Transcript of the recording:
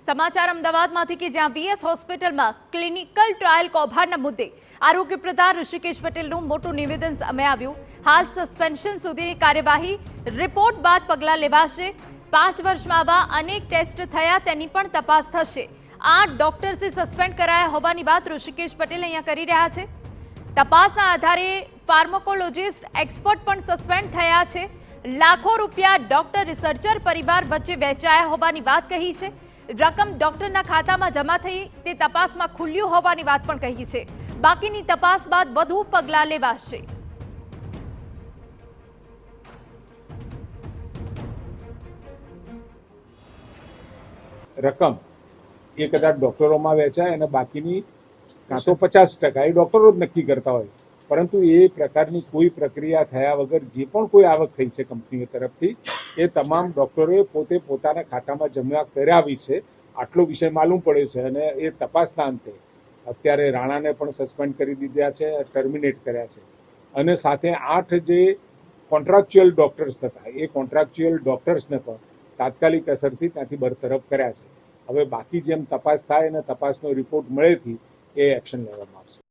સમાચાર અમદાવાદમાંથી કે જ્યાં વીએસ હોસ્પિટલમાં ક્લિનિકલ ટ્રાયલ કૌભાંડના મુદ્દે આરોગ્ય પ્રધાન ઋષિકેશ પટેલનું મોટું નિવેદન સામે આવ્યું. હાલ સસ્પેન્શન સુધીની કાર્યવાહી રિપોર્ટ બાદ પગલાં લેવાશે. 5 વર્ષમાં આવા અનેક ટેસ્ટ થયા તેની પણ તપાસ થશે. 8 ડોક્ટર્સે સસ્પેન્ડ કરાયા હોવાની વાત ઋષિકેશ પટેલ અહીંયા કરી રહ્યા છે. તપાસના આધારે ફાર્માકોલોજીસ્ટ એક્સપર્ટ પણ સસ્પેન્ડ થયા છે. લાખો રૂપિયા ડોક્ટર રિસર્ચર પરિવાર વચ્ચે વહેંચાયા હોવાની વાત કહી છે. રકમ ડોક્ટરના ખાતામાં જમા થઈ તે તપાસમાં ખુલ્યું હોવાની વાત પણ કહી છે. બાકીની તપાસ બાદ વધુ પગલાં લેવાશે. રકમ એ કદાચ ડોક્ટરોમાં વેચાય અને બાકીની કાં તો 50% એ ડોક્ટરો જ નક્કી કરતા હોય, પરંતુ એ પ્રકારની કોઈ પ્રક્રિયા થયા વગર જે પણ કોઈ આવક થઈ છે કંપનીઓ તરફથી એ તમામ ડોક્ટરોએ પોતે પોતાના ખાતામાં જમા કરાવી છે. આટલો વિષય માલુમ પડ્યો છે અને એ તપાસના અંતે અત્યારે રાણાને પણ સસ્પેન્ડ કરી દીધા છે, ટર્મિનેટ કર્યા છે અને સાથે 8 જે કોન્ટ્રાક્ચ્યુઅલ ડોક્ટર્સ હતા એ કોન્ટ્રાક્ચ્યુઅલ ડોક્ટર્સને પણ તાત્કાલિક અસરથી ત્યાંથી બરતરફ કર્યા છે. હવે બાકી જેમ તપાસ થાય અને તપાસનો રિપોર્ટ મળેથી એ એક્શન લેવામાં આવશે.